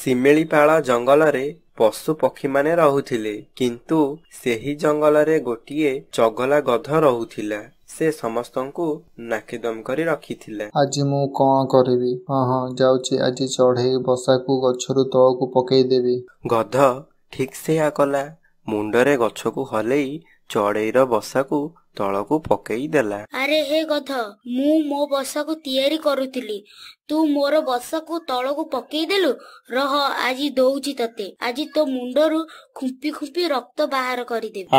ଶିମିଳିପାଳ ଜଙ୍ଗଲରେ ପଶୁ ପକ୍ଷୀମାନେ ରହୁଥିଲେ, କିନ୍ତୁ ସେହି ଜଙ୍ଗଲରେ ଗୋଟିଏ ଚଗଲା ଗଧ ରହୁଥିଲା। ସେ ସମସ୍ତଙ୍କୁ ନାକେଦମ କରି ରଖିଥିଲା। ଆଜି ମୁଁ କଣ କରିବି? ହଁ ଯାଉଛି, ଆଜି ଚଢ଼େଇ ବସାକୁ ଗଛରୁ ତଳକୁ ପକେଇଦେବି। ଗଧ ଠିକ୍ ସେଇଆ କଲା। ମୁଣ୍ଡରେ ଗଛକୁ ହଲେଇ ଚଢ଼େଇର ବସାକୁ ତଳକୁ ପକେଇ ଦେଲା। ଆରେ ହେ ଗଧ, ମୁଁ ମୋ ବସାକୁ ତିଆରି କରୁଥିଲି, ତୁ ମୋର ବସାକୁ ତଳକୁ ପକେଇଦେଲୁ। ରହ, ଆଜି ଦଉଛି ତତେ। ଆଜି ତୋ ମୁଣ୍ଡରୁ ଖୁମ୍ପି ଖୁମ୍ପି ରକ୍ତ ବାହାର କରିଦେବି।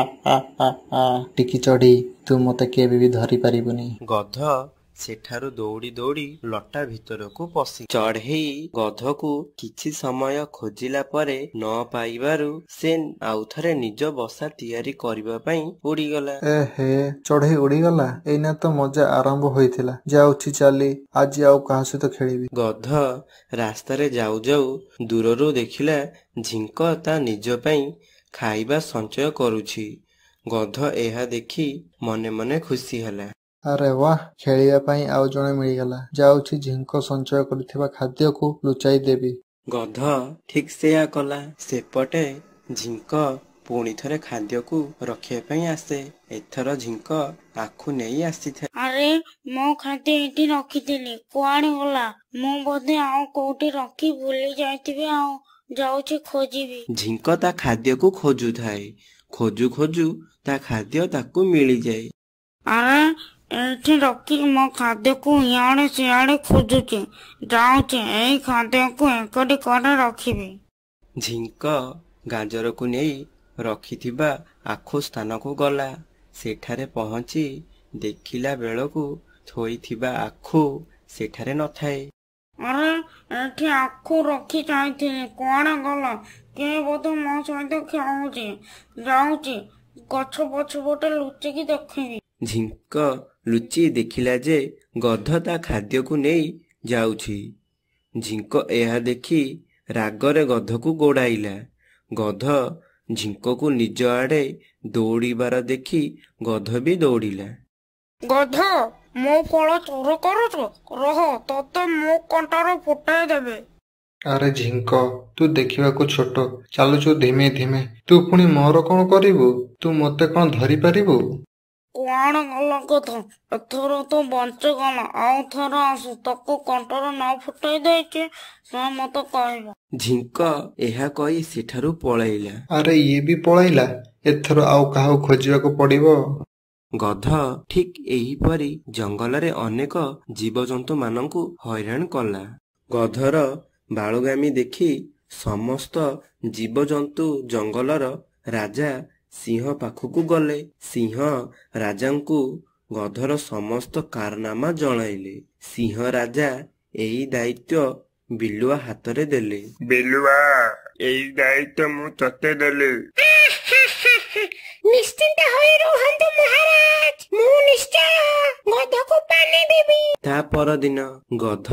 ଟିକି ଚଢ଼େଇ, ତୁ ମତେ କେବେ ବି ଧରି ପାରିବୁନି। ଗଧ ସେଠାରୁ ଦୌଡ଼ି ଦୌଡ଼ି ଲଟା ଭିତରକୁ ପଶି ଚଢ଼େଇ ଗଧକୁ କିଛି ସମୟ ଖୋଜିଲା ପରେ ନ ପାଇବାରୁ ସେ ଆଉଥରେ ନିଜ ବସା ତିଆରି କରିବା ପାଇଁ ଉଡ଼ିଗଲା। ହେ, ଚଢ଼େଇ ଉଡ଼ିଗଲା। ଏଇନା ତ ମଜା ଆରମ୍ଭ ହୋଇଥିଲା। ଯାଉଛି ଚାଲି, ଆଜି ଆଉ କାହା ସହିତ ଖେଳିବି। ଗଧ ରାସ୍ତାରେ ଯାଉ ଯାଉ ଦୂରରୁ ଦେଖିଲା ଝିଙ୍କ ତା ନିଜ ପାଇଁ ଖାଇବା ସଞ୍ଚୟ କରୁଛି। ଗଧ ଏହା ଦେଖି ମନେ ମନେ ଖୁସି ହେଲା। ଆରେ ବାଃ, ଖେଳିବା ପାଇଁ ଆଉ ଜଣେ ମିଳିଗଲା। ଯାଉଛି ଝିଙ୍କ ସଞ୍ଚୟ କରିଥିବା ଖାଦ୍ୟକୁ ଲୁଚାଇ ଦେବି। ଗଧ ଠିକ୍ ସେଇଆ କଲା। ସେପଟେ ଝିଙ୍କ ପୁଣି ଥରେ ଖାଦ୍ୟକୁ ରଖିବା ପାଇଁ ଆସେ। ଏଥର ଝିଙ୍କ ଆଖୁ ନେଇ ଆସିଥାଏ। ଆରେ, ମୋ ଖାଦ୍ୟ ଏଠି ରଖିଥିଲି, କୁଆଡ଼େ ଗଲା? ମୁଁ ବୋଧେ ଆଉ କୋଉଠି ରଖି ଭୁଲି ଯାଇଥିବି। ଆଉ ଯାଉଛି ଖୋଜିବି। ଝିଙ୍କ ତା ଖାଦ୍ୟକୁ ଖୋଜୁଥାଏ। ଖୋଜୁ ଖୋଜୁ ତା ଖାଦ୍ୟ ତାକୁ ମିଳିଯାଏ। ଆରେ, ଏଇଠି ରଖି ମୋ ଖାଦ୍ୟକୁ ଇଆଡ଼େ ସିଆଡ଼େ ଖୋଜୁଛି। ଯାଉଛି, ଏଇ ଖାଦ୍ୟକୁ ଏକଟି କରି ରଖିବି। ଝିଙ୍କ ଗାଜରକୁ ନେଇ ରଖିଥିବା ଆଖୁ ସ୍ଥାନକୁ ଗଲା। ସେଠାରେ ପହଞ୍ଚି ଦେଖିଲା ବେଳକୁ ଥୋଇଥିବା ଆଖୁ ସେଠାରେ ନଥାଏ। ଆରେ, ଏଠି ଆଖୁ ରଖି ଯାଇଥିଲି, କୁଆଡ଼େ ଗଲା? କିଏ ବୋଧେ ମୋ ସହିତ ଖେଳୁଛି। ଯାଉଛି, ଗଛ ପଛପଟେ ଲୁଚିକି ଦେଖିବି। ଝିଙ୍କ ଲୁଚି ଦେଖିଲା ଯେ ଗଧ ତା ଖାଦ୍ୟକୁ ନେଇ ଯାଉଛି। ଝିଙ୍କ ଏହା ଦେଖି ରାଗରେ ଗଧକୁ ଗୋଡ଼ାଇଲା। ଗଧ ଝିଙ୍କକୁ ନିଜ ଆଡ଼େ ଦୌଡ଼ିବାର ଦେଖି ଗଧ ବି ଦୌଡ଼ିଲା। ଗଧ, ମୋ ଫଳ ଚୋର କରୁଛୁ? ରହ, ତତେ ମୋ କଣ୍ଟାରେ ଫୁଟାଇ ଦେବେ। ଆରେ ଝିଙ୍କ, ତୁ ଦେଖିବାକୁ ଛୋଟ, ଚାଲୁଛୁ ଧୀମେ ଧୀମେ। ତୁ ପୁଣି ମୋର କଣ କରିବୁ? ତୁ ମତେ କଣ ଧରି ପାରିବୁ? କୁଆଡ଼େ ଗଲା ଗଧ? ଏଥର ତ ବଞ୍ଚିଗଲା। ଆଉ ଥର ଆସୁ, ତାକୁ କଣ୍ଟାରେ ନ ଫୁଟାଇ ଦେଇଛି ସେ ମତେ କହିବ। ଝିଙ୍କ ଏହା କହି ସେଠାରୁ ପଳାଇଲା। ଆରେ, ଇଏ ବି ପଳାଇଲା। ଏଥର ଆଉ କାହାକୁ ଖୋଜିବାକୁ ପଡ଼ିବ। ଗଧ ଠିକ୍ ଏହିପରି ଜଙ୍ଗଲରେ ଅନେକ ଜୀବଜନ୍ତୁ ମାନଙ୍କୁ ହଇରାଣ କଲା। ଗଧର ବାଳୁଗାମୀ ଦେଖି ସମସ୍ତ ଜୀବଜନ୍ତୁ ଜଙ୍ଗଲର ରାଜା ସିଂହ ପାଖକୁ ଗଲେ। ସିଂହ ରାଜାଙ୍କୁ ଗଧର ସମସ୍ତ କାରନାମା ଜଣାଇଲେ। ସିଂହ ରାଜା ଏହି ଦାୟିତ୍ୱ ବିଲୁଆ ହାତରେ ଦେଲେ। ବିଲୁଆ, ଏଇ ଦାୟିତ୍ୱ ମୁଁ ତତେ ଦେଲି। ନିଶ୍ଚିନ୍ତ ହୋଇ ରୁହନ୍ତୁ ମହାରାଜ, ମୁଁ ନିଶ୍ଚୟ ଗଧକୁ ପାଣି ଦେବି। ତା ପରଦିନ ଗଧ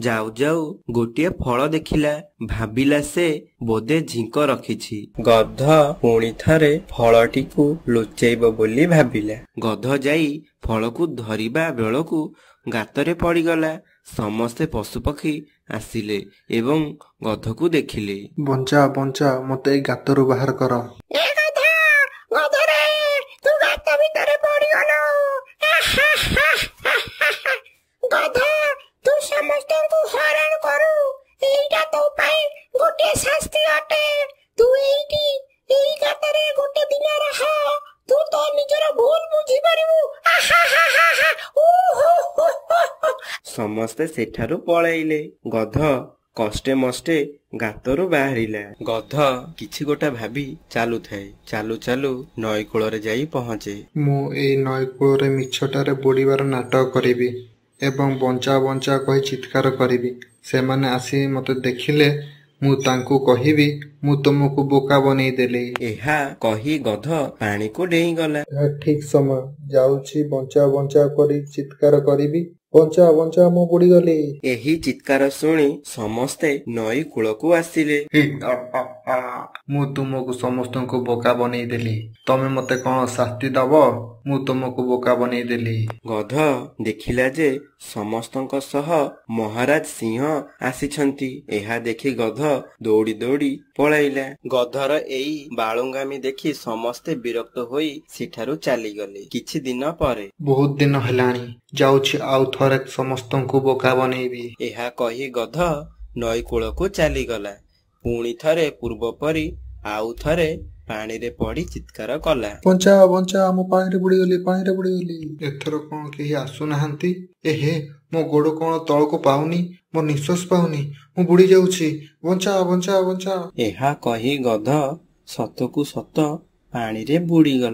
ଯାଉ ଯାଉ ଗୋଟିଏ ଫଳ ଦେଖିଲା। ଭାବିଲା ସେ ବୋଧେ ଝିଙ୍କ ରଖିଛି। ଗଧ ପୁଣି ଥରେ ଫଳଟିକୁ ଲୁଚେଇବ ବୋଲି ଭାବିଲା। ଗଧ ଯାଇ ଫଳକୁ ଧରିବା ବେଳକୁ ଗାତରେ ପଡ଼ିଗଲା। ସମସ୍ତେ ପଶୁପକ୍ଷୀ ଆସିଲେ ଏବଂ ଗଧକୁ ଦେଖିଲେ। ବଞ୍ଚା ବଞ୍ଚା, ମତେ ଏଇ ଗାତରୁ ବାହାର କର। ଗଧରେ, ତୁ ଗାତ ଭିତରେ ପଡ଼ିଗଲୁ। ଗଧ, ତୁ ସମସ୍ତଙ୍କୁ ହଇରାଣ କରୁ, ଏଇଟା ତୋ ପାଇଁ ଗୋଟିଏ ଶାସ୍ତି ଅଟେ। ତୁ ଏଇଠି ଏଇ ଗାତରେ ଗୋଟେ ଦିନ ରହ, ତୁ ତୋ ନିଜର ଭୁଲ ବୁଝିପାରିବୁ। ସମସ୍ତେ ସେଠାରୁ ପଳାଇଲେ। ଗଧ କଷ୍ଟେ ମଷ୍ଟେ ଗାତରୁ ବାହାରିଲା। ଗଧ କିଛି ଗୋଟା ଭାବି ଚାଲୁଥାଏ। ଚାଲୁ ଚାଲୁ ନଈ କୂଳରେ ଯାଇ ପହଞ୍ଚେ। ମୁଁ ଏଇ ନଈ କୂଳରେ ମିଛଟାରେ ବୁଡ଼ିବାର ନାଟକ କରିବି ଏବଂ ବଞ୍ଚା ବଞ୍ଚା କହି ଚିତ୍କାର କରିବି। ସେମାନେ ଆସି ମତେ ଦେଖିଲେ ମୁଁ ତାଙ୍କୁ କହିବି, ମୁଁ ତୁମକୁ ବୋକା ବନେଇ ଦେଲି। ଏହା କହି ଗଧ ପାଣିକୁ ଡେଇଁଗଲା। ଏହା ଠିକ୍ ସମୟ। ଯାଉଛି, ବଞ୍ଚା ବଞ୍ଚା କରି ଚିତ୍କାର କରିବି ବଞ୍ଚା ବଞ୍ଚା ମୁଁ ବୁଡ଼ିଗଲି। ଏହି ଚିତ୍କାର ଶୁଣି ସମସ୍ତେ ନଈ କୂଳକୁ ଆସିଲେ। ମୁଁ ତୁମକୁ ସମସ୍ତଙ୍କୁ ବୋକା ବନେଇଦେଲି। ତମେ ମତେ କଣ ଶାସ୍ତି ଦବ? ମୁଁ ତୁମକୁ ବୋକା ବନେଇଦେଲି। ଗଧ ଦେଖିଲା ଯେ ସମସ୍ତଙ୍କ ସହ ମହାରାଜ ସିଂହ ଆସିଛନ୍ତି। ଏହା ଦେଖି ଗଧ ଦୌଡ଼ି ଦୌଡ଼ି ପଳାଇଲା। ଗଧର ଏଇ ବାଳୁଙ୍ଗାମି ଦେଖି ସମସ୍ତେ ବିରକ୍ତ ହୋଇ ସେଠାରୁ ଚାଲିଗଲେ। କିଛି ଦିନ ପରେ ବହୁତ ଦିନ ହେଲାଣି, ଯାଉଛି ଆଉ ଥରେ ସମସ୍ତଙ୍କୁ ବୋକା ବନେଇବି। ଏହା କହି ଗଧ ନଈ କୂଳକୁ ଚାଲିଗଲା। ପୁଣି ଥରେ ପୂର୍ବ ପରି ଆଉ ଥରେ ପାଣିରେ ପଡ଼ି ଚିତ୍କାର କଲା। ବଞ୍ଚା ବଞ୍ଚା ମୁଁ ପାଣିରେ ବୁଡ଼ିଗଲି, ପାଣିରେ ବୁଡ଼ିଗଲି। ଏଥର କଣ କେହି ଆସୁନାହାନ୍ତି? ଏହେ, ମୋ ଗୋଡ଼ କଣ ତଳକୁ ପାଉନି, ମୋ ନିଶ୍ୱାସ ପାଉନି, ମୁଁ ବୁଡ଼ି ଯାଉଛି। ବଞ୍ଚା ବଞ୍ଚା ବଞ୍ଚା। ଏହା କହି ଗଧ ସତକୁ ସତ ପାଣିରେ ବୁଡ଼ିଗଲା।